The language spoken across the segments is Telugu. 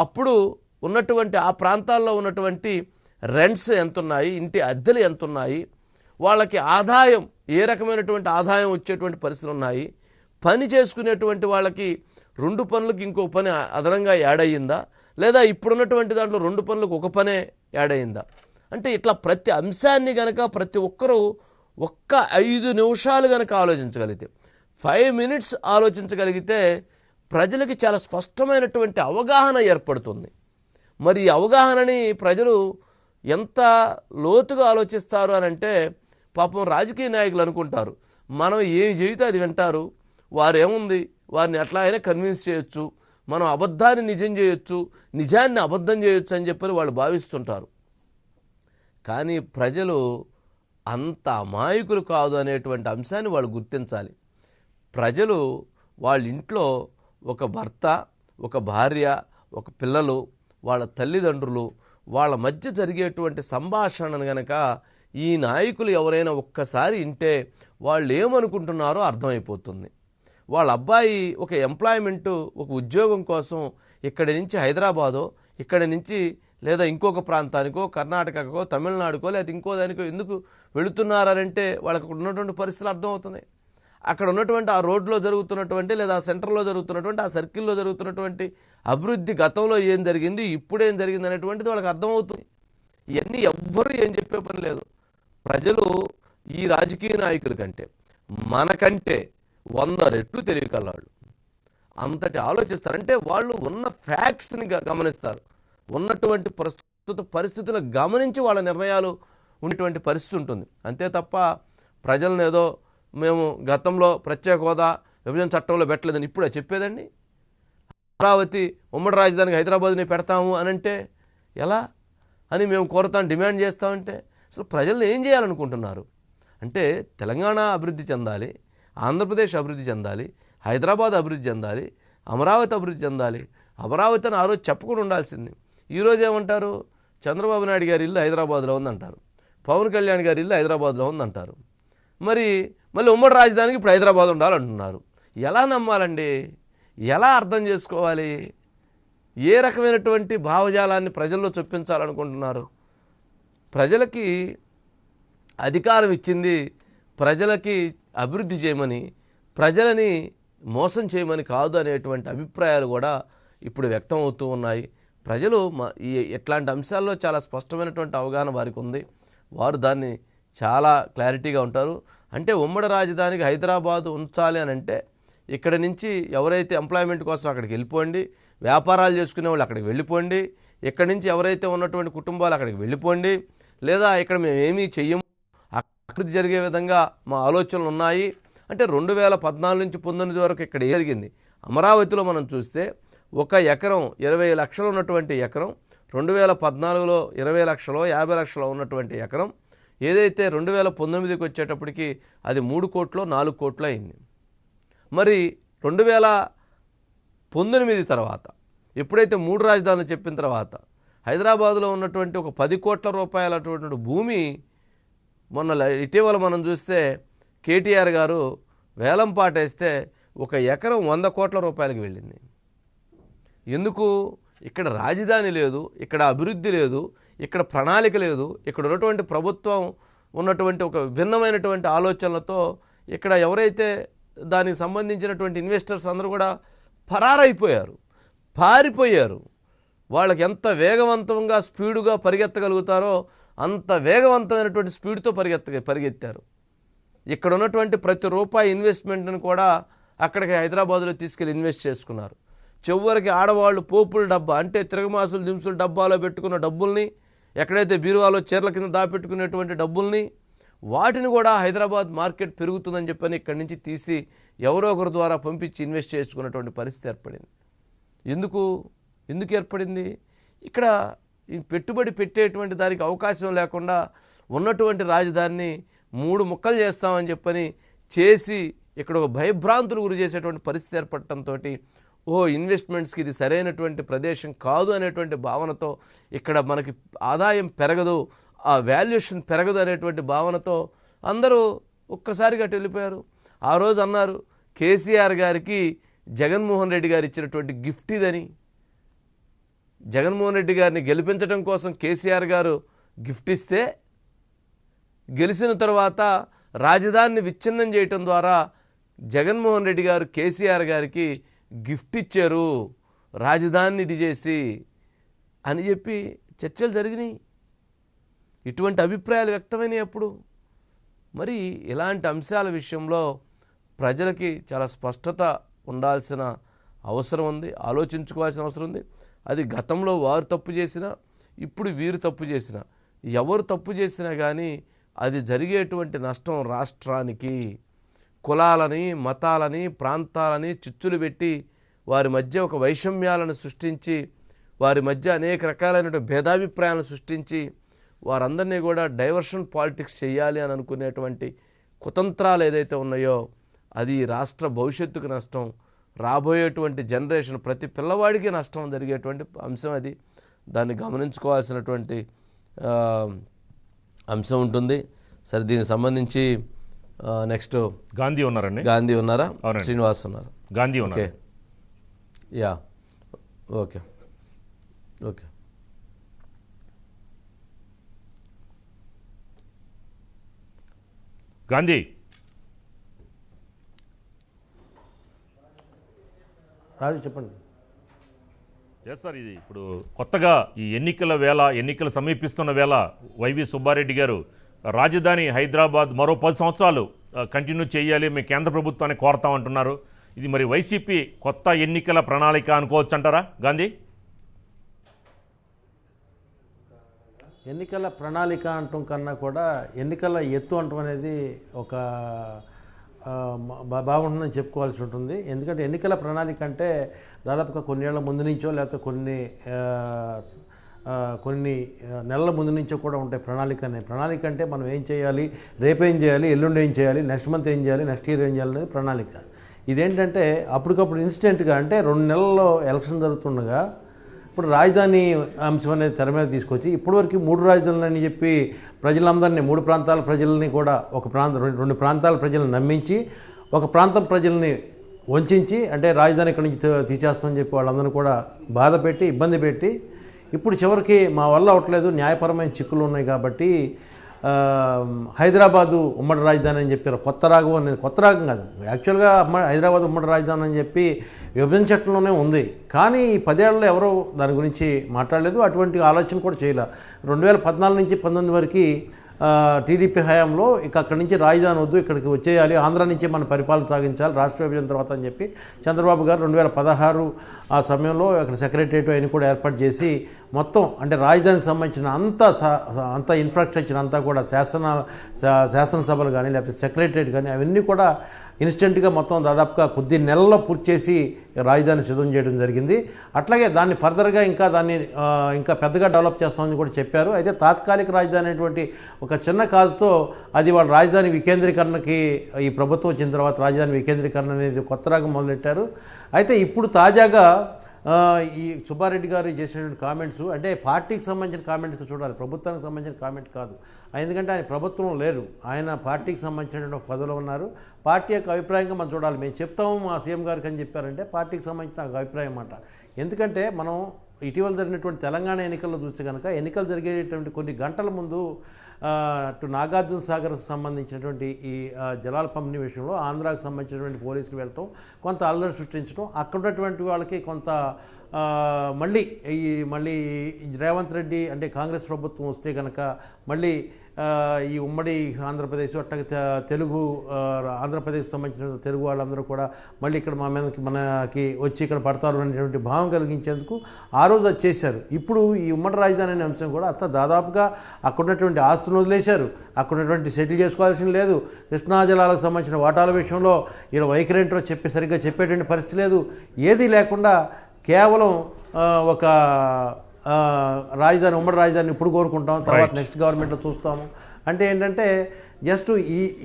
అప్పుడు ఉన్నటువంటి ఆ ప్రాంతాల్లో ఉన్నటువంటి రెంట్స్ ఎంతున్నాయి, ఇంటి అద్దెలు ఎంతున్నాయి, వాళ్ళకి ఆదాయం ఏ రకమైనటువంటి ఆదాయం వచ్చేటువంటి పరిస్థితులు ఉన్నాయి, పని చేసుకునేటువంటి వాళ్ళకి 2 పనులకు ఇంకో పని అదనంగా యాడ్ అయ్యిందా, లేదా ఇప్పుడున్నటువంటి దాంట్లో 2 పనులకు ఒక పనే యాడ్ అయ్యిందా, అంటే ఇట్లా ప్రతి అంశాన్ని కనుక ప్రతి ఒక్కరూ ఒక్క 5 నిమిషాలు కనుక ఆలోచించగలిగితే, 5 మినిట్స్ ఆలోచించగలిగితే ప్రజలకి చాలా స్పష్టమైనటువంటి అవగాహన ఏర్పడుతుంది. మరి ఈ అవగాహనని ప్రజలు ఎంత లోతుగా ఆలోచిస్తారు అని అంటే, పాపం రాజకీయ నాయకులు అనుకుంటారు మనం ఏమి చెబితే అది వింటారు, వారు ఏముంది వారిని ఎట్లా అయినా కన్విన్స్ చేయొచ్చు, మనం అబద్ధాన్ని నిజం చేయొచ్చు, నిజాన్ని అబద్ధం చేయొచ్చు అని చెప్పని వాళ్ళు భావిస్తుంటారు. కానీ ప్రజలు అంత అమాయకులు కాదు అనేటువంటి అంశాన్ని వాళ్ళు గుర్తించాలి. ప్రజలు వాళ్ళ ఇంట్లో ఒక భర్త, ఒక భార్య, ఒక పిల్లలు, వాళ్ళ తల్లిదండ్రులు, వాళ్ళ మధ్య జరిగేటువంటి సంభాషణను గనక ఈ నాయకులు ఎవరైనా ఒక్కసారి వింటే వాళ్ళు ఏమనుకుంటున్నారో అర్థమైపోతుంది. వాళ్ళ అబ్బాయి ఒక ఎంప్లాయ్మెంటు, ఒక ఉద్యోగం కోసం ఇక్కడి నుంచి హైదరాబాదో, ఇక్కడి నుంచి లేదా ఇంకొక ప్రాంతానికో, కర్ణాటకకో, తమిళనాడుకో, లేదా ఇంకో దానికో ఎందుకు వెళుతున్నారంటే వాళ్ళకి అక్కడ ఉన్నటువంటి పరిస్థితులు అర్థమవుతుంది. అక్కడ ఉన్నటువంటి ఆ రోడ్లో జరుగుతున్నటువంటి లేదా ఆ సెంటర్లో జరుగుతున్నటువంటి ఆ సర్కిల్లో జరుగుతున్నటువంటి అభివృద్ధి గతంలో ఏం జరిగింది, ఇప్పుడేం జరిగింది అనేటువంటిది వాళ్ళకి అర్థమవుతుంది. ఇవన్నీ ఎవ్వరూ ఏం చెప్పే పని లేదు. ప్రజలు ఈ రాజకీయ నాయకుల కంటే మనకంటే 100 రెట్లు తెలియగలవాళ్ళు. అంతటి ఆలోచిస్తారంటే వాళ్ళు ఉన్న ఫ్యాక్ట్స్ని గమనిస్తారు, ఉన్నటువంటి ప్రస్తుత పరిస్థితులను గమనించి వాళ్ళ నిర్ణయాలు ఉండేటువంటి పరిస్థితి ఉంటుంది. అంతే తప్ప ప్రజలను ఏదో మేము గతంలో ప్రత్యేక హోదా విభజన చట్టంలో పెట్టలేదని ఇప్పుడే చెప్పేదండి. అమరావతి ఉమ్మడి రాజధానికి హైదరాబాద్ని పెడతాము అని అంటే ఎలా అని మేము కోరతాం, డిమాండ్ చేస్తామంటే అసలు ప్రజలను ఏం చేయాలనుకుంటున్నారు అంటే తెలంగాణ అభివృద్ధి చెందాలి, ఆంధ్రప్రదేశ్ అభివృద్ధి చెందాలి, హైదరాబాద్ అభివృద్ధి చెందాలి, అమరావతి అభివృద్ధి చెందాలి. అమరావతి అని ఆ రోజు చెప్పకుండా ఉండాల్సింది. ఈరోజు ఏమంటారు, చంద్రబాబు నాయుడు గారి ఇల్లు హైదరాబాద్లో ఉందంటారు, పవన్ కళ్యాణ్ గారి ఇల్లు హైదరాబాద్లో ఉందంటారు, మళ్ళీ ఉమ్మడి రాజధానికి ఇప్పుడు హైదరాబాద్ ఉండాలంటున్నారు. ఎలా నమ్మాలండి, ఎలా అర్థం చేసుకోవాలి, ఏ రకమైనటువంటి భావజాలాన్ని ప్రజల్లో చొప్పించాలనుకుంటున్నారు? ప్రజలకి అధికారం ఇచ్చింది ప్రజలకి అభివృద్ధి చేయమని, ప్రజలని మోసం చేయమని కాదు అనేటువంటి అభిప్రాయాలు కూడా ఇప్పుడు వ్యక్తం అవుతూ ఉన్నాయి. ప్రజలు ఇట్లాంటి అంశాల్లో చాలా స్పష్టమైనటువంటి అవగాహన వారికి ఉంది. వారు దాన్ని చాలా క్లారిటీగా ఉంటారు. అంటే ఉమ్మడి రాజధానికి హైదరాబాదు ఉంచాలి అని అంటే ఇక్కడి నుంచి ఎవరైతే ఎంప్లాయ్మెంట్ కోసం అక్కడికి వెళ్ళిపోండి, వ్యాపారాలు చేసుకునే వాళ్ళు అక్కడికి వెళ్ళిపోండి, ఇక్కడి నుంచి ఎవరైతే ఉన్నటువంటి కుటుంబాలు అక్కడికి వెళ్ళిపోండి, లేదా ఇక్కడ మేము ఏమీ చెయ్యము, అభివృద్ధి జరిగే విధంగా మా ఆలోచనలు ఉన్నాయి అంటే 2014 నుంచి 19 వరకు ఇక్కడ జరిగింది. అమరావతిలో మనం చూస్తే ఒక ఎకరం 20 లక్షలు ఉన్నటువంటి ఎకరం 2014లో 20 లక్షలు 50 లక్షలు ఉన్నటువంటి ఎకరం ఏదైతే 2019కి వచ్చేటప్పటికి అది 3 కోట్లు 4 కోట్లు అయింది. మరి 2019 తర్వాత ఎప్పుడైతే 3 రాజధానులు చెప్పిన తర్వాత హైదరాబాదులో ఉన్నటువంటి ఒక 10 కోట్ల రూపాయలటువంటి భూమి మొన్న ఇటీవల మనం చూస్తే కేటీఆర్ గారు వేలం పాటేస్తే ఒక ఎకరం 100 కోట్ల రూపాయలకి వెళ్ళింది. ఎందుకు? ఇక్కడ రాజధాని లేదు, ఇక్కడ అభివృద్ధి లేదు, ఇక్కడ ప్రణాళిక లేదు, ఇక్కడ ఉన్నటువంటి ప్రభుత్వం ఉన్నటువంటి ఒక భిన్నమైనటువంటి ఆలోచనలతో ఇక్కడ ఎవరైతే దానికి సంబంధించినటువంటి ఇన్వెస్టర్స్ అందరూ కూడా పారిపోయారు. వాళ్ళకి ఎంత వేగవంతంగా స్పీడుగా పరిగెత్తగలుగుతారో అంత వేగవంతమైనటువంటి స్పీడ్తో పరిగెత్తారు. ఇక్కడ ఉన్నటువంటి ప్రతి రూపాయి ఇన్వెస్ట్మెంట్ని కూడా అక్కడికి హైదరాబాద్లో తీసుకెళ్ళి ఇన్వెస్ట్ చేసుకున్నారు. చివరికి ఆడవాళ్ళు పోపుల డబ్బా అంటే తిరగమాసులు దింసులు డబ్బాలో పెట్టుకున్న డబ్బుల్ని, ఎక్కడైతే బీరువాలో చీరల కింద దాపెట్టుకునేటువంటి డబ్బుల్ని, వాటిని కూడా హైదరాబాద్ మార్కెట్ పెరుగుతుందని చెప్పని ఇక్కడి నుంచి తీసి ఎవరో ఒకరి ద్వారా పంపించి ఇన్వెస్ట్ చేసుకున్నటువంటి పరిస్థితి ఏర్పడింది. ఎందుకు ఏర్పడింది? ఇక్కడ ఈ పెట్టుబడి పెట్టేటువంటి దానికి అవకాశం లేకుండా ఉన్నటువంటి రాజధానిని 3 ముక్కలు చేస్తామని చెప్పని చేసి ఇక్కడ ఒక భయభ్రాంతులు గురి చేసేటువంటి పరిస్థితి ఏర్పడటంతో ఇన్వెస్ట్మెంట్స్కి ఇది సరైనటువంటి ప్రదేశం కాదు అనేటువంటి భావనతో ఇక్కడ మనకి ఆదాయం పెరగదు, ఆ వాల్యుయేషన్ పెరగదు అనేటువంటి భావనతో అందరూ ఒక్కసారిగా వెళ్ళిపోయారు. ఆ రోజు అన్నారు కేసీఆర్ గారికి జగన్మోహన్ రెడ్డి గారు ఇచ్చినటువంటి గిఫ్ట్ ఇదని. జగన్మోహన్ రెడ్డి గారిని గెలిపించడం కోసం కేసీఆర్ గారు గిఫ్ట్ ఇస్తే, గెలిచిన తర్వాత రాజధానిని విచ్ఛిన్నం చేయటం ద్వారా జగన్మోహన్ రెడ్డి గారు కేసీఆర్ గారికి గిఫ్ట్ ఇచ్చారు రాజధానిని ఇది చేసి అని చెప్పి చర్చలు జరిగినాయి. ఇటువంటి అభిప్రాయాలు వ్యక్తమైనాయి అప్పుడు. మరి ఇలాంటి అంశాల విషయంలో ప్రజలకి చాలా స్పష్టత ఉండాల్సిన అవసరం ఉంది, ఆలోచించుకోవాల్సిన అవసరం ఉంది. అది గతంలో వారు తప్పు చేసినా, ఇప్పుడు వీరు తప్పు చేసినా, ఎవరు తప్పు చేసినా కానీ అది జరిగేటువంటి నష్టం రాష్ట్రానికి, కులాలని, మతాలని, ప్రాంతాలని చిచ్చులు పెట్టి వారి మధ్య ఒక వైషమ్యాలను సృష్టించి, వారి మధ్య అనేక రకాలైన భేదాభిప్రాయాలను సృష్టించి వారందరినీ కూడా డైవర్షన్ పాలిటిక్స్ చేయాలి అని అనుకునేటువంటి కుతంత్రాలు ఏదైతే ఉన్నాయో అది రాష్ట్ర భవిష్యత్తుకు నష్టం, రాబోయేటువంటి జనరేషన్ ప్రతి పిల్లవాడికి నష్టం జరిగేటువంటి అంశం అది. దాన్ని గమనించుకోవాల్సినటువంటి అంశం ఉంటుంది. సరే, దీనికి సంబంధించి నెక్స్ట్ గాంధీ ఉన్నారండి. గాంధీ ఉన్నారా? శ్రీనివాస్ ఉన్నారు. గాంధీ ఉన్నారు. Okay, yeah, okay okay. Gandhi Raju చెప్పండి. ఎస్ సార్, ఇది ఇప్పుడు కొత్తగా ఈ ఎన్నికలు సమీపిస్తున్న వేళ వైవి సుబ్బారెడ్డి గారు రాజధాని హైదరాబాద్ మరో 10 సంవత్సరాలు కంటిన్యూ చేయాలి, మేము కేంద్ర ప్రభుత్వాన్ని కోరతామంటున్నారు. ఇది మరి వైసీపీ కొత్త ఎన్నికల ప్రణాళిక అనుకోవచ్చు అంటారా గాంధీ? ఎన్నికల ప్రణాళిక అంటం కన్నా కూడా ఎన్నికల ఎత్తు అంటం అనేది ఒక బాగుంటుందని చెప్పుకోవాల్సి ఉంటుంది. ఎందుకంటే ఎన్నికల ప్రణాళిక అంటే దాదాపుగా కొన్నేళ్ల ముందు నుంచో లేకపోతే కొన్ని నెలల ముందు నుంచో కూడా ఉంటాయి ప్రణాళిక అంటే మనం ఏం చేయాలి, రేపేం చేయాలి, ఎల్లుండి ఏం చేయాలి, నెక్స్ట్ మంత్ ఏం చేయాలి, నెక్స్ట్ ఇయర్ ఏం చేయాలి అనేది ప్రణాళిక. ఇదేంటంటే అప్పటికప్పుడు ఇన్స్టెంట్గా, అంటే 2 నెలల్లో ఎలక్షన్ జరుగుతుండగా ఇప్పుడు రాజధాని అంశం అనేది తెర మీద తీసుకొచ్చి ఇప్పటివరకు 3 రాజధానులు అని చెప్పి ప్రజలందరినీ, 3 ప్రాంతాల ప్రజల్ని కూడా రెండు ప్రాంతాల ప్రజలను నమ్మించి ఒక ప్రాంతం ప్రజల్ని వంచి, అంటే రాజధాని ఇక్కడి నుంచి తీసేస్తామని చెప్పి వాళ్ళందరినీ కూడా బాధ పెట్టి, ఇబ్బంది పెట్టి, ఇప్పుడు చివరికి మా వల్ల అవట్లేదు, న్యాయపరమైన చిక్కులు ఉన్నాయి కాబట్టి హైదరాబాదు ఉమ్మడి రాజధాని అని చెప్పారు. కొత్త రాగం కాదు, యాక్చువల్గా హైదరాబాద్ ఉమ్మడి రాజధాని అని చెప్పి విభజన చట్టంలోనే ఉంది. కానీ ఈ 10 ఏళ్లలో ఎవరో దాని గురించి మాట్లాడలేదు, అటువంటి ఆలోచన కూడా చేయలేదు. 2014 నుంచి 19 వరకు టీడీపీ హయాంలో అక్కడి నుంచి రాజధాని వద్దు, ఇక్కడికి వచ్చేయాలి, ఆంధ్ర నుంచి మన పరిపాలన సాగించాలి రాష్ట్ర విభజన తర్వాత అని చెప్పి చంద్రబాబు గారు 2016 ఆ సమయంలో అక్కడ సెక్రటరియట్ అయిన కూడా ఏర్పాటు చేసి మొత్తం, అంటే రాజధానికి సంబంధించిన అంత ఇన్ఫ్రాస్ట్రక్చర్ అంతా కూడా శాసనసభలు కానీ లేకపోతే సెక్రటరియట్ కానీ అవన్నీ కూడా ఇన్స్టెంట్గా మొత్తం దాదాపుగా కొద్ది నెలల్లో పూర్తి చేసి రాజధాని సిద్ధం చేయడం జరిగింది. అట్లాగే దాన్ని ఫర్దర్గా ఇంకా పెద్దగా డెవలప్ చేస్తామని కూడా చెప్పారు. అయితే తాత్కాలిక రాజధాని అనేటువంటి ఒక చిన్న కాజుతో అది వాళ్ళ రాజధాని వికేంద్రీకరణకి ఈ ప్రభుత్వం వచ్చిన తర్వాత రాజధాని వికేంద్రీకరణ అనేది కొత్త రాగం మొదలెట్టారు. అయితే ఇప్పుడు తాజాగా ఈ సుబ్బారెడ్డి గారు చేసినటువంటి కామెంట్స్, అంటే పార్టీకి సంబంధించిన కామెంట్స్కి చూడాలి, ప్రభుత్వానికి సంబంధించిన కామెంట్ కాదు. ఎందుకంటే ఆయన ప్రభుత్వం లేరు, ఆయన పార్టీకి సంబంధించినటువంటి ఒక పదవిలో ఉన్నారు. పార్టీ యొక్క అభిప్రాయంగా మనం చూడాలి. మేము చెప్తాము మా సీఎం గారికి అని చెప్పారంటే పార్టీకి సంబంధించిన ఒక అభిప్రాయం అన్నమాట. ఎందుకంటే మనం ఇటీవల జరిగినటువంటి తెలంగాణ ఎన్నికల్లో చూస్తే కనుక ఎన్నికలు జరిగేటువంటి కొన్ని గంటల ముందు అటు నాగార్జున సాగర్కు సంబంధించినటువంటి ఈ జలాల పంపిణీ విషయంలో ఆంధ్రాకు సంబంధించినటువంటి పోలీసులు వెళ్ళటం, కొంత అల్లరి సృష్టించడం, అక్కడ ఉన్నటువంటి వాళ్ళకి కొంత మళ్ళీ రేవంత్ రెడ్డి అంటే కాంగ్రెస్ ప్రభుత్వం వస్తే కనుక మళ్ళీ ఈ ఉమ్మడి ఆంధ్రప్రదేశ్ అట్లాగే తెలుగు ఆంధ్రప్రదేశ్ సంబంధించిన తెలుగు వాళ్ళందరూ కూడా మళ్ళీ ఇక్కడ మనకి వచ్చి ఇక్కడ పడతారు అనేటువంటి భావం కలిగించేందుకు ఆ రోజు అది చేశారు. ఇప్పుడు ఈ ఉమ్మడి రాజధాని అనే అంశం కూడా అంతా దాదాపుగా అక్కడ ఉన్నటువంటి ఆస్తులను వదిలేశారు, అక్కడ ఉన్నటువంటి సెటిల్ చేసుకోవాల్సిన లేదు. కృష్ణా జలాలకు సంబంధించిన వాటాల విషయంలో ఇలా వైఖరేంటో సరిగ్గా చెప్పేటువంటి పరిస్థితి లేదు. ఏదీ లేకుండా కేవలం ఒక ఉమ్మడి రాజధాని ఇప్పుడు కోరుకుంటాం, తర్వాత నెక్స్ట్ గవర్నమెంట్లో చూస్తాము అంటే ఏంటంటే జస్ట్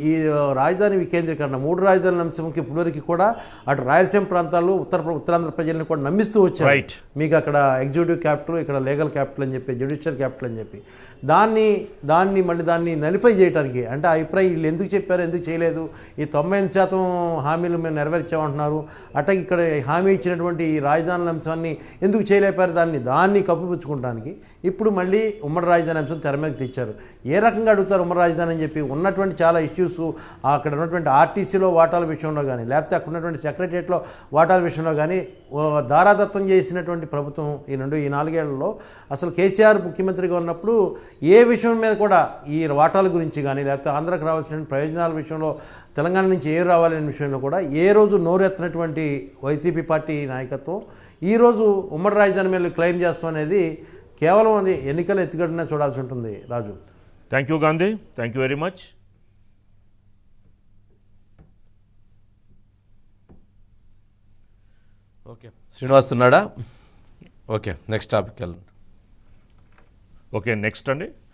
ఈ రాజధాని వికేంద్రీకరణ 3 రాజధానుల అంశంకి ఇప్పటివరకు కూడా అటు రాయలసీమ ప్రాంతాలు ఉత్తరాంధ్ర ప్రజల్ని కూడా నమ్మిస్తూ వచ్చారు. Right. మీకు అక్కడ ఎగ్జిక్యూటివ్ క్యాపిటల్, ఇక్కడ లీగల్ క్యాపిటల్ అని చెప్పి, జ్యుడిషియల్ క్యాపిటల్ అని చెప్పి దాన్ని నలిఫై చేయడానికి, అంటే ఆ అభిప్రాయం వీళ్ళు ఎందుకు చెప్పారు, ఎందుకు చేయలేదు, ఈ 98% హామీలు మేము నెరవేర్చామంటున్నారు, అట్టకి ఇక్కడ హామీ ఇచ్చినటువంటి ఈ రాజధానుల అంశాన్ని ఎందుకు చేయలేపారు, దాన్ని కప్పిపుచ్చుకోవడానికి ఇప్పుడు మళ్ళీ ఉమ్మడి రాజధాని అంశం తెర మీదకి తెచ్చారు. ఏ రకంగా అడుగుతారు ఉమ్మడి రాజధాని అని చెప్పి? ఉన్నటువంటి చాలా ఇష్యూస్, అక్కడ ఉన్నటువంటి ఆర్టీసీలో వాటాల విషయంలో కానీ, లేకపోతే అక్కడ ఉన్నటువంటి సెక్రటరియట్లో వాటాల విషయంలో కానీ దారాదత్తం చేసినటువంటి ప్రభుత్వం ఈ 4 ఏళ్లలో. అసలు కేసీఆర్ ముఖ్యమంత్రిగా ఉన్నప్పుడు ఏ విషయం మీద కూడా ఈ వాటాల గురించి కానీ, లేకపోతే ఆంధ్రాకి రావాల్సిన ప్రయోజనాల విషయంలో, తెలంగాణ నుంచి ఏ రావాలనే విషయంలో కూడా ఏ రోజు నోరెత్తినటువంటి వైసీపీ పార్టీ నాయకత్వం ఈరోజు ఉమ్మడి రాజధాని మీద క్లెయిమ్ చేస్తాం అనేది కేవలం అది ఎన్నికల ఎత్తుగడనే చూడాల్సి ఉంటుంది. Raju, thank you Gandhi, thank you very much. Okay, Srinivas ఉన్నాడా? ఓకే, నెక్స్ట్ టాపిక్ వెళ్ళండి. ఓకే, నెక్స్ట్ అండి.